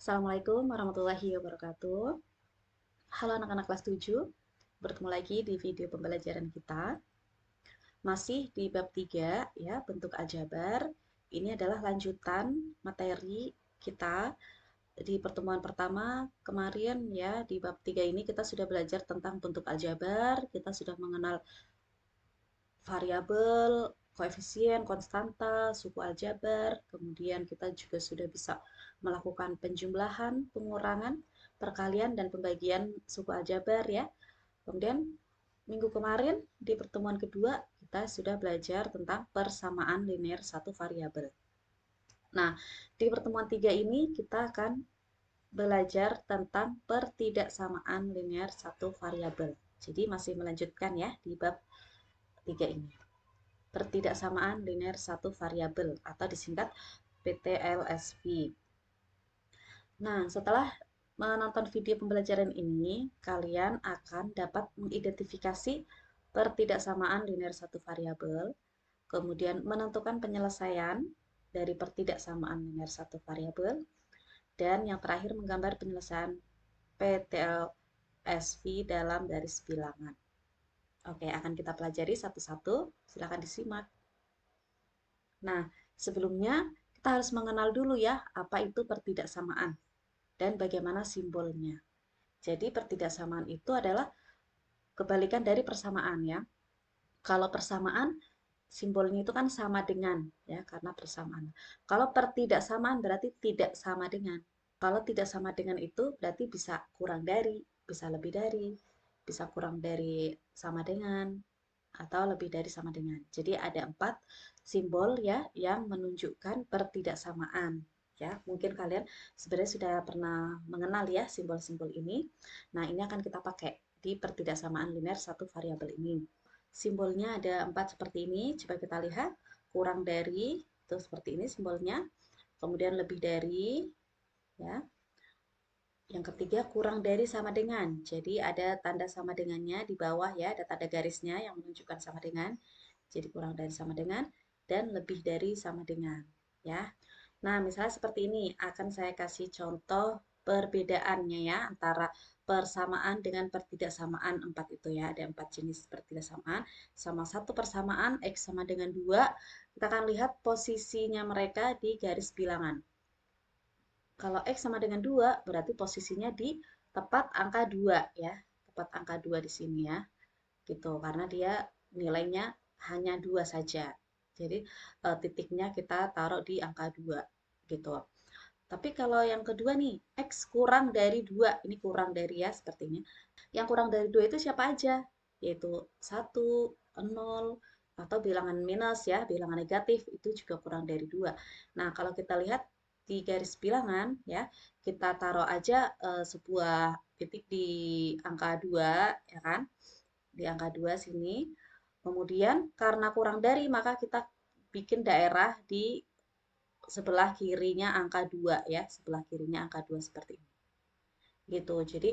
Assalamualaikum warahmatullahi wabarakatuh. Halo anak-anak kelas 7, bertemu lagi di video pembelajaran kita. Masih di bab 3 ya, bentuk aljabar. Ini adalah lanjutan materi kita di pertemuan pertama kemarin ya. Di bab 3 ini kita sudah belajar tentang bentuk aljabar, kita sudah mengenal variabel, koefisien, konstanta, suku aljabar. Kemudian kita juga sudah bisa melakukan penjumlahan, pengurangan, perkalian, dan pembagian suku aljabar ya. Kemudian minggu kemarin di pertemuan kedua kita sudah belajar tentang persamaan linear satu variabel. Nah, di pertemuan 3 ini kita akan belajar tentang pertidaksamaan linear satu variabel. Jadi masih melanjutkan ya di bab 3 ini. Pertidaksamaan linear satu variabel atau disingkat PTLSV. Nah, setelah menonton video pembelajaran ini, kalian akan dapat mengidentifikasi pertidaksamaan linear satu variabel, kemudian menentukan penyelesaian dari pertidaksamaan linear satu variabel, dan yang terakhir menggambar penyelesaian PTLSV dalam garis bilangan. Oke, akan kita pelajari satu-satu. Silakan disimak. Nah, sebelumnya kita harus mengenal dulu ya, apa itu pertidaksamaan dan bagaimana simbolnya. Jadi pertidaksamaan itu adalah kebalikan dari persamaan ya. Kalau persamaan simbolnya itu kan sama dengan ya karena persamaan. Kalau pertidaksamaan berarti tidak sama dengan. Kalau tidak sama dengan itu berarti bisa kurang dari, bisa lebih dari, bisa kurang dari sama dengan, atau lebih dari sama dengan. Jadi ada 4 simbol ya yang menunjukkan pertidaksamaan. Ya, mungkin kalian sebenarnya sudah pernah mengenal ya simbol-simbol ini. Nah, ini akan kita pakai di pertidaksamaan linear satu variabel ini. Simbolnya ada 4 seperti ini. Coba kita lihat. Kurang dari, itu seperti ini simbolnya. Kemudian lebih dari, ya. Yang ketiga, kurang dari sama dengan. Jadi ada tanda sama dengannya di bawah ya, ada tanda garisnya yang menunjukkan sama dengan. Jadi kurang dari sama dengan dan lebih dari sama dengan, ya. Nah, misalnya seperti ini, akan saya kasih contoh perbedaannya ya antara persamaan dengan pertidaksamaan 4 itu ya. Ada 4 jenis pertidaksamaan. Sama satu persamaan X sama dengan 2, kita akan lihat posisinya mereka di garis bilangan. Kalau X sama dengan 2, berarti posisinya di tepat angka 2 ya. Tepat angka 2 di sini ya. Gitu, karena dia nilainya hanya 2 saja. Jadi titiknya kita taruh di angka 2 gitu. Tapi kalau yang kedua nih, X kurang dari 2, ini kurang dari ya sepertinya. Yang kurang dari 2 itu siapa aja? Yaitu 1, 0, atau bilangan minus ya, bilangan negatif itu juga kurang dari 2. Nah, kalau kita lihat di garis bilangan ya, kita taruh aja sebuah titik di angka 2 ya kan? Di angka 2 sini. Kemudian karena kurang dari maka kita bikin daerah di sebelah kirinya angka 2 ya, sebelah kirinya angka 2 seperti ini. Gitu. Jadi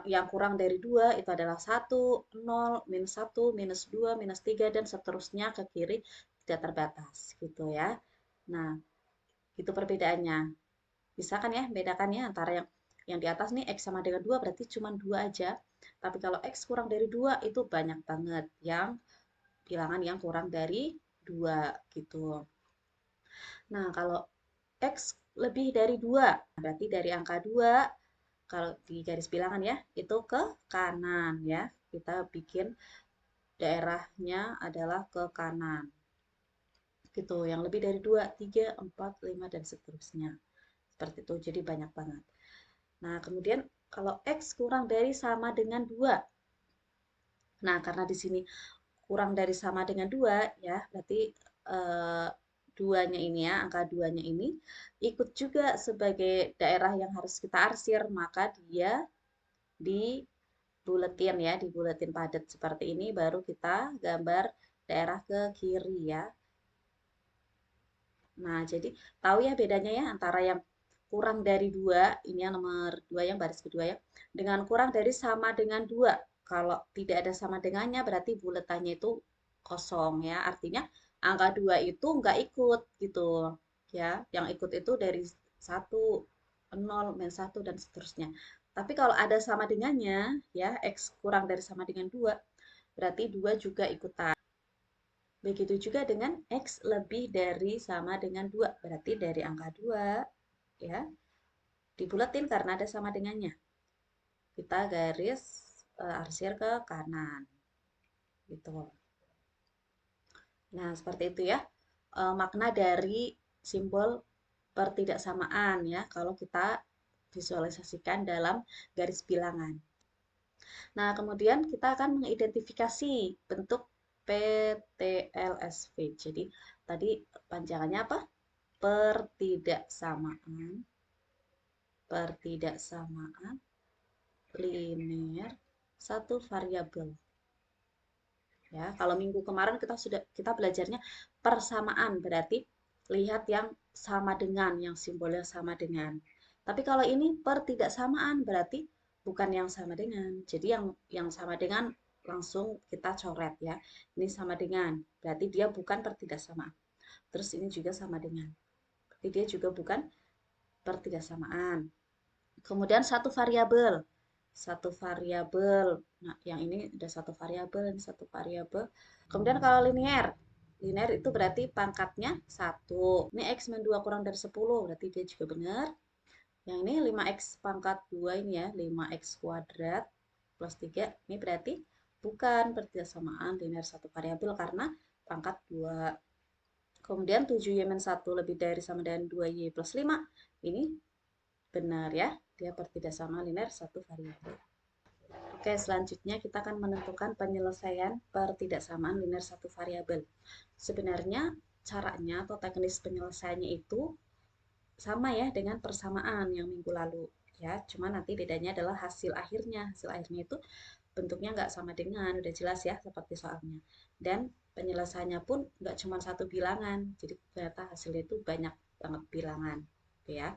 yang kurang dari 2 itu adalah 1, 0, minus 1, minus 2, minus 3 dan seterusnya ke kiri tidak terbatas gitu ya. Nah, itu perbedaannya. Bisa kan ya bedakannya antara yang di atas nih X sama dengan 2 berarti cuma 2 aja. Tapi kalau X kurang dari 2 itu banyak banget yang bilangan yang kurang dari 2 gitu. Nah, kalau X lebih dari 2 berarti dari angka 2 kalau di garis bilangan ya, itu ke kanan ya. Kita bikin daerahnya adalah ke kanan. Gitu, yang lebih dari 2, 3, 4, 5, dan seterusnya. Seperti itu, jadi banyak banget. Nah, kemudian kalau X kurang dari sama dengan 2. Nah, karena di sini kurang dari sama dengan 2 ya, berarti eh, duanya ini ya, angka duanya ini ikut juga sebagai daerah yang harus kita arsir, maka dia di buletin ya, di buletin padat seperti ini baru kita gambar daerah ke kiri ya. Nah, jadi tahu ya bedanya ya antara yang kurang dari 2, ini yang nomor 2 yang baris kedua ya, dengan kurang dari sama dengan 2. Kalau tidak ada sama dengannya berarti buletannya itu kosong ya, artinya angka 2 itu nggak ikut gitu ya. Yang ikut itu dari 1, 0, min 1, dan seterusnya. Tapi kalau ada sama dengannya, ya, X kurang dari sama dengan 2, berarti 2 juga ikutan. Begitu juga dengan X lebih dari sama dengan 2, berarti dari angka 2, ya, dibulatin karena ada sama dengannya. Kita garis arsir ke kanan. Gitu. Nah, seperti itu ya. Makna dari simbol pertidaksamaan ya kalau kita visualisasikan dalam garis bilangan. Nah, kemudian kita akan mengidentifikasi bentuk PTLSV. Jadi, tadi panjangannya apa? Pertidaksamaan, pertidaksamaan linear satu variabel. Ya, kalau minggu kemarin kita belajarnya persamaan, berarti lihat yang sama dengan, yang simbolnya sama dengan. Tapi kalau ini pertidaksamaan berarti bukan yang sama dengan. Jadi yang sama dengan langsung kita coret ya. Ini sama dengan, berarti dia bukan pertidaksamaan. Terus ini juga sama dengan. Berarti dia juga bukan pertidaksamaan. Kemudian satu variabel. Satu variabel. Nah, yang ini ada satu variabel, ini satu variabel. Kemudian kalau linear, linear itu berarti pangkatnya 1. Ini X min 2 kurang dari 10, berarti dia juga benar. Yang ini 5X pangkat 2 ini ya, 5X kuadrat plus 3. Ini berarti bukan pertidaksamaan linear satu variabel karena pangkat 2. Kemudian 7Y min 1 lebih dari sama dengan 2Y plus 5. Ini benar ya, dia pertidaksamaan linear satu variabel. Oke, selanjutnya kita akan menentukan penyelesaian pertidaksamaan linear satu variabel. Sebenarnya caranya atau teknis penyelesaiannya itu sama ya dengan persamaan yang minggu lalu ya, cuma nanti bedanya adalah hasil akhirnya. Hasil akhirnya itu bentuknya nggak sama dengan, udah jelas ya seperti soalnya. Dan penyelesaiannya pun nggak cuma satu bilangan, jadi ternyata hasilnya itu banyak banget bilangan, ya.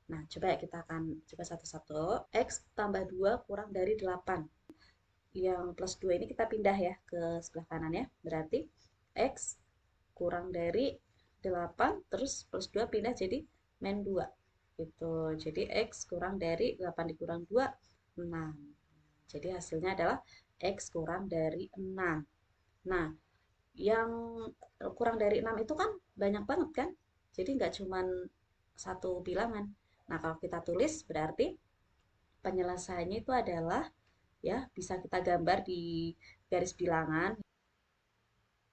Nah, coba ya kita akan coba satu-satu. X tambah 2 kurang dari 8. Yang plus 2 ini kita pindah ya ke sebelah kanan ya. Berarti X kurang dari 8, terus plus 2 pindah jadi min 2. Gitu. Jadi X kurang dari 8 dikurang 2, 6. Jadi hasilnya adalah X kurang dari 6. Nah, yang kurang dari 6 itu kan banyak banget kan? Jadi nggak cuma satu bilangan. Nah, kalau kita tulis berarti penyelesaiannya itu adalah ya bisa kita gambar di garis bilangan.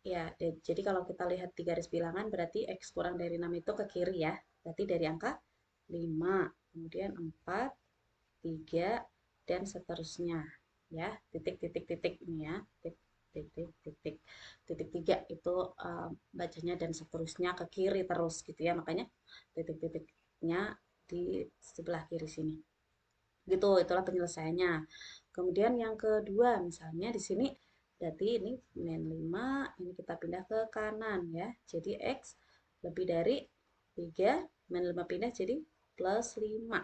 Ya, jadi kalau kita lihat di garis bilangan berarti X kurang dari 6 itu ke kiri ya. Berarti dari angka 5, kemudian 4, 3, dan seterusnya. Ya, titik-titik-titik ini ya. Titik-titik. Titik 3 itu bacanya dan seterusnya ke kiri terus gitu ya. Makanya titik-titiknya di sebelah kiri sini. Gitu, itulah penyelesaiannya. Kemudian yang kedua, misalnya di sini berarti ini min 5, ini kita pindah ke kanan ya. Jadi X lebih dari 3, min 5 pindah jadi plus 5.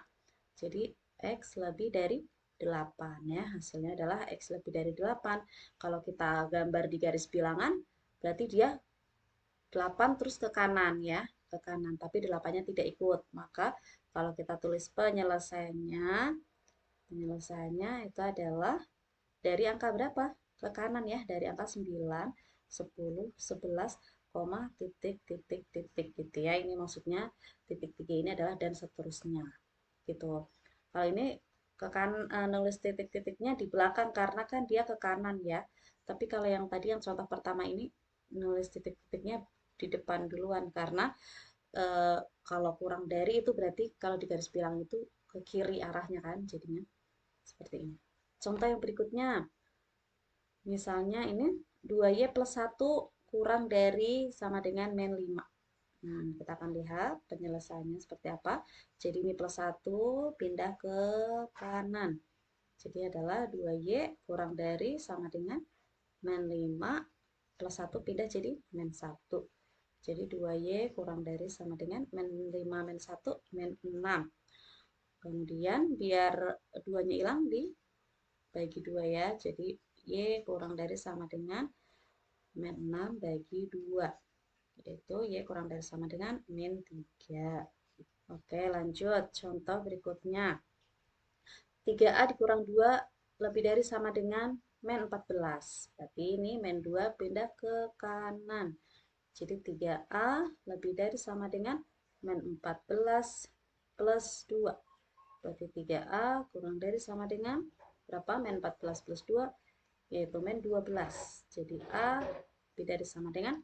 Jadi X lebih dari 8 ya. Hasilnya adalah X lebih dari 8. Kalau kita gambar di garis bilangan, berarti dia 8 terus ke kanan ya. Ke kanan, tapi 8-nya tidak ikut. Maka kalau kita tulis penyelesaiannya itu adalah dari angka berapa? Ke kanan ya, dari angka 9, 10, 11, titik, titik, titik gitu ya. Ini maksudnya titik 3 ini adalah dan seterusnya gitu. Kalau ini ke kanan, nulis titik-titiknya di belakang karena kan dia ke kanan ya. Tapi kalau yang tadi yang contoh pertama ini nulis titik-titiknya di depan duluan karena kalau kurang dari itu berarti kalau di garis bilang itu ke kiri arahnya kan jadinya seperti ini. Contoh yang berikutnya, misalnya ini 2Y plus 1 kurang dari sama dengan min 5. Nah, kita akan lihat penyelesaiannya seperti apa. Jadi ini plus 1 pindah ke kanan. Jadi adalah 2Y kurang dari sama dengan min 5 plus 1 pindah jadi min 1. Jadi 2Y kurang dari sama dengan min 5 min 1 min 6. Kemudian biar 2-nya hilang dibagi 2 ya. Jadi Y kurang dari sama dengan min 6 bagi 2. Yaitu Y kurang dari sama dengan min 3. Oke, lanjut. Contoh berikutnya. 3A dikurang 2 lebih dari sama dengan min 14. Berarti ini min 2 pindah ke kanan. Jadi 3A lebih dari sama dengan min 14 plus 2. Berarti 3A kurang dari sama dengan berapa? Min 14 plus 2, yaitu min 12. Jadi A lebih dari sama dengan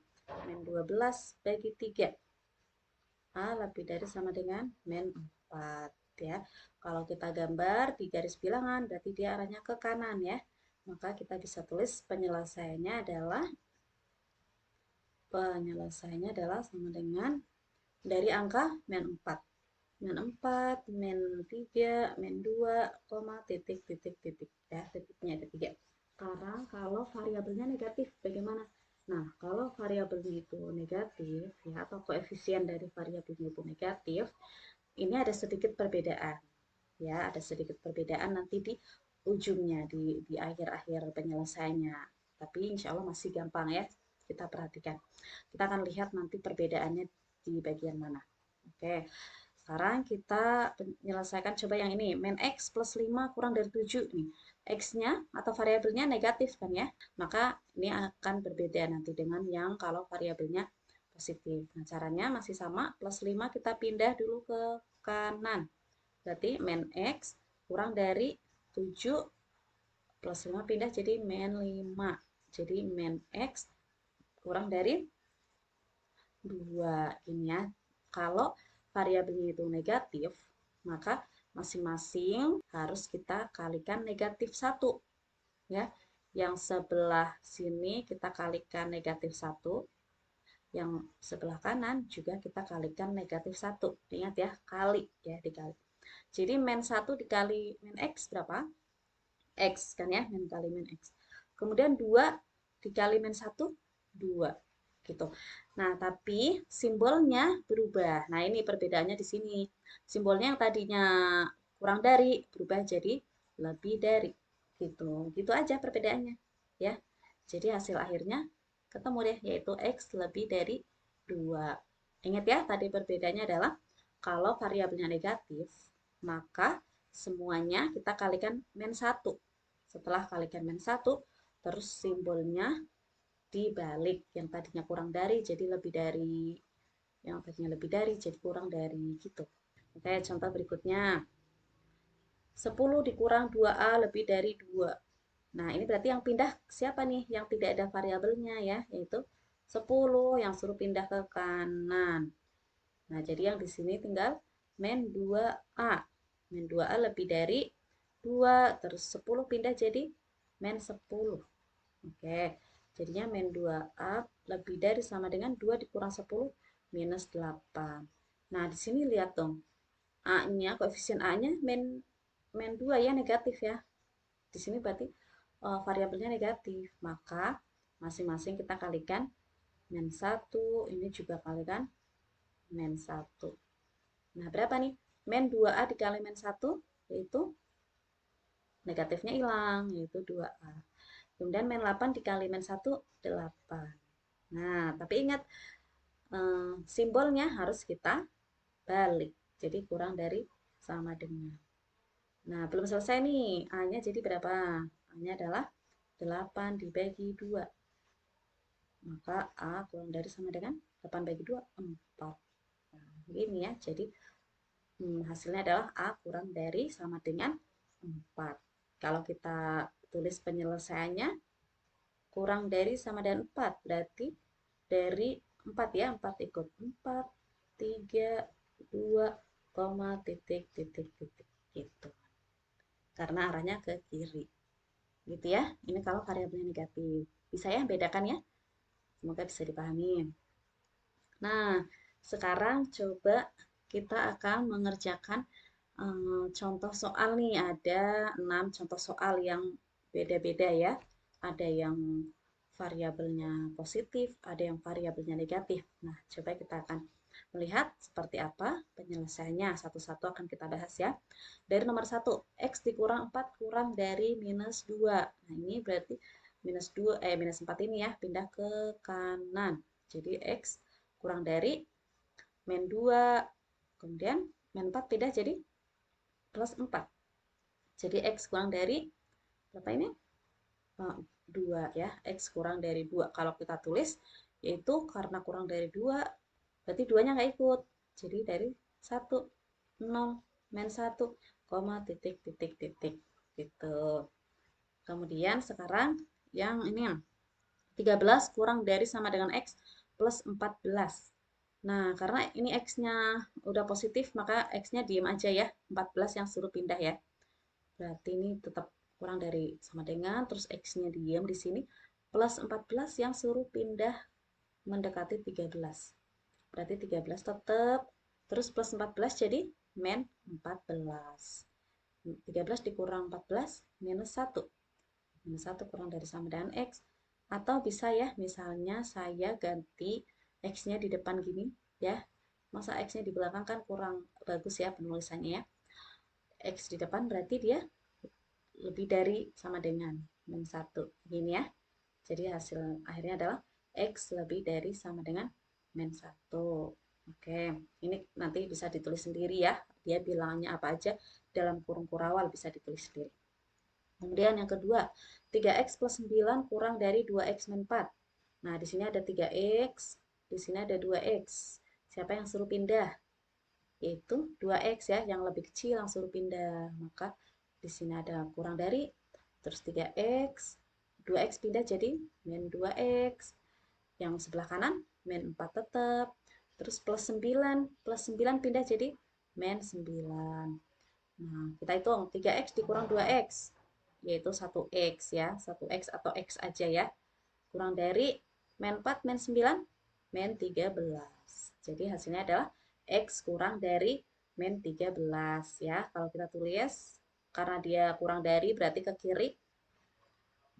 min 12 bagi 3. A lebih dari sama dengan min 4 ya. Kalau kita gambar di garis bilangan berarti dia arahnya ke kanan ya. Maka kita bisa tulis penyelesaiannya adalah sama dengan dari angka min 4. Min 4, min 3, min 2, koma, titik, titik, titik. Ya, titiknya ada 3. Sekarang kalau variabelnya negatif, bagaimana? Nah, kalau variabelnya itu negatif, ya, atau koefisien dari variabelnya itu negatif, ini ada sedikit perbedaan. Ya, ada sedikit perbedaan nanti di ujungnya, di akhir-akhir penyelesaiannya. Tapi insya Allah masih gampang ya, kita perhatikan. Kita akan lihat nanti perbedaannya di bagian mana. Oke, sekarang kita menyelesaikan coba yang ini. Min X plus 5 kurang dari 7 nih. X-nya atau variabelnya negatif kan ya. Maka ini akan berbeda nanti dengan yang kalau variabelnya positif. Nah, caranya masih sama. Plus 5 kita pindah dulu ke kanan. Berarti min X kurang dari 7 plus 5 pindah jadi min 5. Jadi min X kurang dari 2 ini ya. Kalau variabelnya itu negatif, maka masing-masing harus kita kalikan negatif 1 ya. Yang sebelah sini kita kalikan negatif 1, yang sebelah kanan juga kita kalikan negatif 1. Ingat ya, kali ya, dikali. Jadi min 1 dikali min X berapa? X kan ya, min kali min X. Kemudian 2 dikali min 1, 2 gitu. Nah, tapi simbolnya berubah. Nah, ini perbedaannya di sini. Simbolnya yang tadinya kurang dari berubah jadi lebih dari gitu. Gitu aja perbedaannya ya. Jadi hasil akhirnya ketemu deh, yaitu X lebih dari 2. Ingat ya, tadi perbedaannya adalah kalau variabelnya negatif, maka semuanya kita kalikan min 1. Setelah kalikan min 1, terus simbolnya dibalik. Yang tadinya kurang dari jadi lebih dari. Yang tadinya lebih dari jadi kurang dari gitu. Oke, contoh berikutnya. 10 dikurang 2A lebih dari 2. Nah, ini berarti yang pindah siapa nih? Yang tidak ada variabelnya ya, yaitu 10 yang suruh pindah ke kanan. Nah, jadi yang di sini tinggal min 2A. Min 2A lebih dari 2, terus 10 pindah jadi min 10. Oke, jadinya min 2A lebih dari sama dengan 2 dikurang 10 minus 8. Nah, di sini lihat dong. A-nya, koefisien A-nya min 2 ya, negatif ya. Di sini berarti variabelnya negatif. Maka masing-masing kita kalikan min 1, ini juga kalikan min 1. Nah, berapa nih? Min 2A dikali min 1, yaitu negatifnya hilang, yaitu 2A. Kemudian min 8 dikali min 1, 8. Nah, tapi ingat, simbolnya harus kita balik. Jadi kurang dari sama dengan. Nah, belum selesai nih. A-nya jadi berapa? A-nya adalah 8 dibagi 2. Maka A kurang dari sama dengan 8 bagi 2, 4. Nah, begini ya. Jadi hasilnya adalah A kurang dari sama dengan 4. Kalau kita tulis penyelesaiannya, kurang dari sama dengan 4. Berarti dari 4 ya, 4 ikut 4, 3, 2, koma, titik, titik, titik. Gitu. Karena arahnya ke kiri. Gitu ya. Ini kalau variabelnya negatif. Bisa ya bedakan ya? Semoga bisa dipahami. Nah, sekarang coba kita akan mengerjakan contoh soal nih. Ada 6 contoh soal yang beda-beda ya. Ada yang variabelnya positif, ada yang variabelnya negatif. Nah, coba kita akan melihat seperti apa penyelesaiannya. Satu-satu akan kita bahas ya. Dari nomor 1, X dikurang 4 kurang dari minus 2. Nah, ini berarti minus 4 ini ya, pindah ke kanan. Jadi X kurang dari min 2 Kemudian min 4 pindah jadi plus 4. Jadi X kurang dari berapa ini? 2 ya. X kurang dari 2. Kalau kita tulis, yaitu karena kurang dari 2, berarti 2-nya nggak ikut. Jadi dari 1, 0, min 1, koma, titik, titik, titik. Gitu. Kemudian sekarang yang ini 13 kurang dari sama dengan X plus 14. Nah, karena ini X-nya udah positif, maka X-nya diem aja ya. 14 yang suruh pindah ya. Berarti ini tetap kurang dari sama dengan, terus X-nya diem di sini. Plus 14 yang suruh pindah mendekati 13. Berarti 13 tetap. Terus plus 14 jadi min 14. 13 dikurang 14, minus 1. Minus 1 kurang dari sama dengan X. Atau bisa ya, misalnya saya ganti X-nya di depan gini ya. Masa X-nya di belakang kan kurang bagus ya penulisannya ya. X di depan berarti dia lebih dari sama dengan min 1. Gini ya. Jadi hasil akhirnya adalah X lebih dari sama dengan min 1. Oke, ini nanti bisa ditulis sendiri ya. Dia bilangnya apa aja dalam kurung kurawal bisa ditulis sendiri. Kemudian yang kedua, 3X plus 9 kurang dari 2X min 4. Nah, di sini ada 3X, di sini ada 2X. Siapa yang suruh pindah? Yaitu 2X ya, yang lebih kecil yang suruh pindah. Maka di sini ada kurang dari, terus 3X, 2X pindah jadi min 2X. Yang sebelah kanan, min 4 tetap. Terus plus 9 pindah jadi min 9. Nah, kita hitung 3X dikurang 2X, yaitu 1X ya, 1X atau X aja ya. Kurang dari min 4, min 9, min 13. Jadi hasilnya adalah X kurang dari min 13 ya. Kalau kita tulis, karena dia kurang dari berarti ke kiri,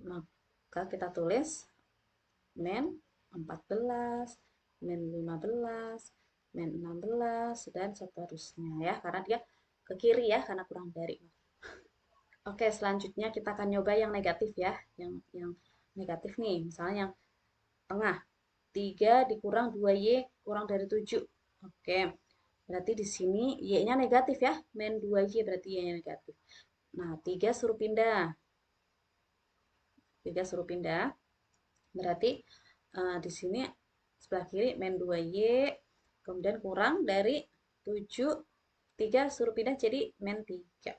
maka kita tulis min 14, min 15, min 16, dan seterusnya ya. Karena dia ke kiri ya, karena kurang dari. Oke, selanjutnya kita akan nyoba yang negatif ya. Yang negatif nih, misalnya yang tengah. 3 dikurang 2Y kurang dari 7. Oke, berarti di sini Y-nya negatif ya. Min 2Y berarti Y-nya negatif. Nah, 3 suruh pindah. 3 suruh pindah. Berarti di sini sebelah kiri min 2Y, kemudian kurang dari 7. 3 suruh pindah jadi min 3.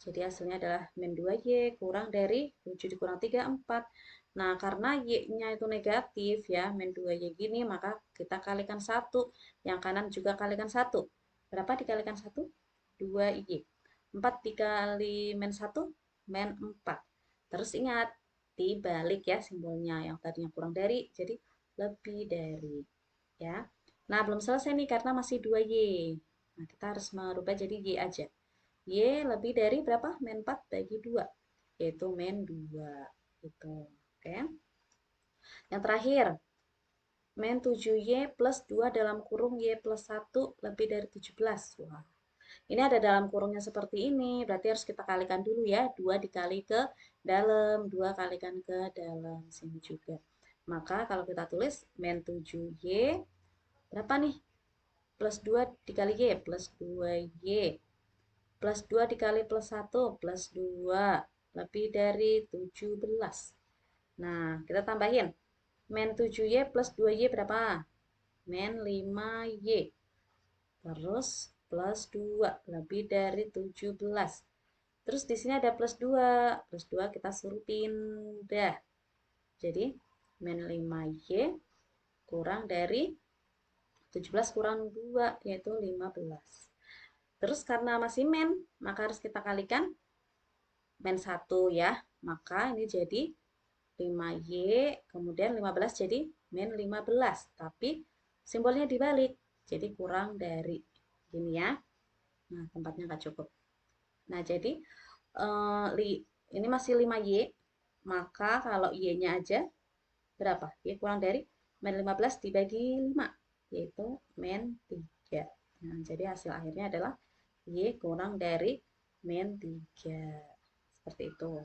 Jadi hasilnya adalah min 2Y kurang dari 7 dikurang 3, 4. Nah, karena Y-nya itu negatif ya, min 2Y gini, maka kita kalikan 1. Yang kanan juga kalikan 1. Berapa dikalikan 1? 2Y. 4 dikali min 1, min 4. Terus ingat, dibalik ya simbolnya. Yang tadinya kurang dari, jadi lebih dari. Ya. Nah, belum selesai nih karena masih 2Y. Nah, kita harus merubah jadi Y aja. Y lebih dari berapa? Min 4 bagi 2, yaitu min 2. Gitu. Oke. Yang terakhir, min 7Y plus 2 dalam kurung Y plus 1 lebih dari 17. Wah. Ini ada dalam kurungnya seperti ini, berarti harus kita kalikan dulu ya. 2 dikali ke dalam, 2 kalikan ke dalam sini juga. Maka kalau kita tulis min 7Y berapa nih? Plus 2 dikali Y, plus 2Y. Plus 2 dikali plus 1, plus 2. Lebih dari 17. Nah, kita tambahin. Min 7Y plus 2Y berapa? Min 5Y. Terus plus 2. Lebih dari 17. Terus di sini ada plus 2. Plus 2 kita suruh pindah. Jadi, min 5Y kurang dari 17 kurang 2, yaitu 15. Terus karena masih min, maka harus kita kalikan min 1 ya. Maka ini jadi 5Y, kemudian 15 jadi min 15. Tapi simbolnya dibalik, jadi kurang dari. Gini ya. Nah, tempatnya nggak cukup. Nah, jadi ini masih 5Y, maka kalau Y-nya aja berapa? Y kurang dari min 15 dibagi 5, yaitu min 3. Nah, jadi hasil akhirnya adalah Y kurang dari min 3. Seperti itu.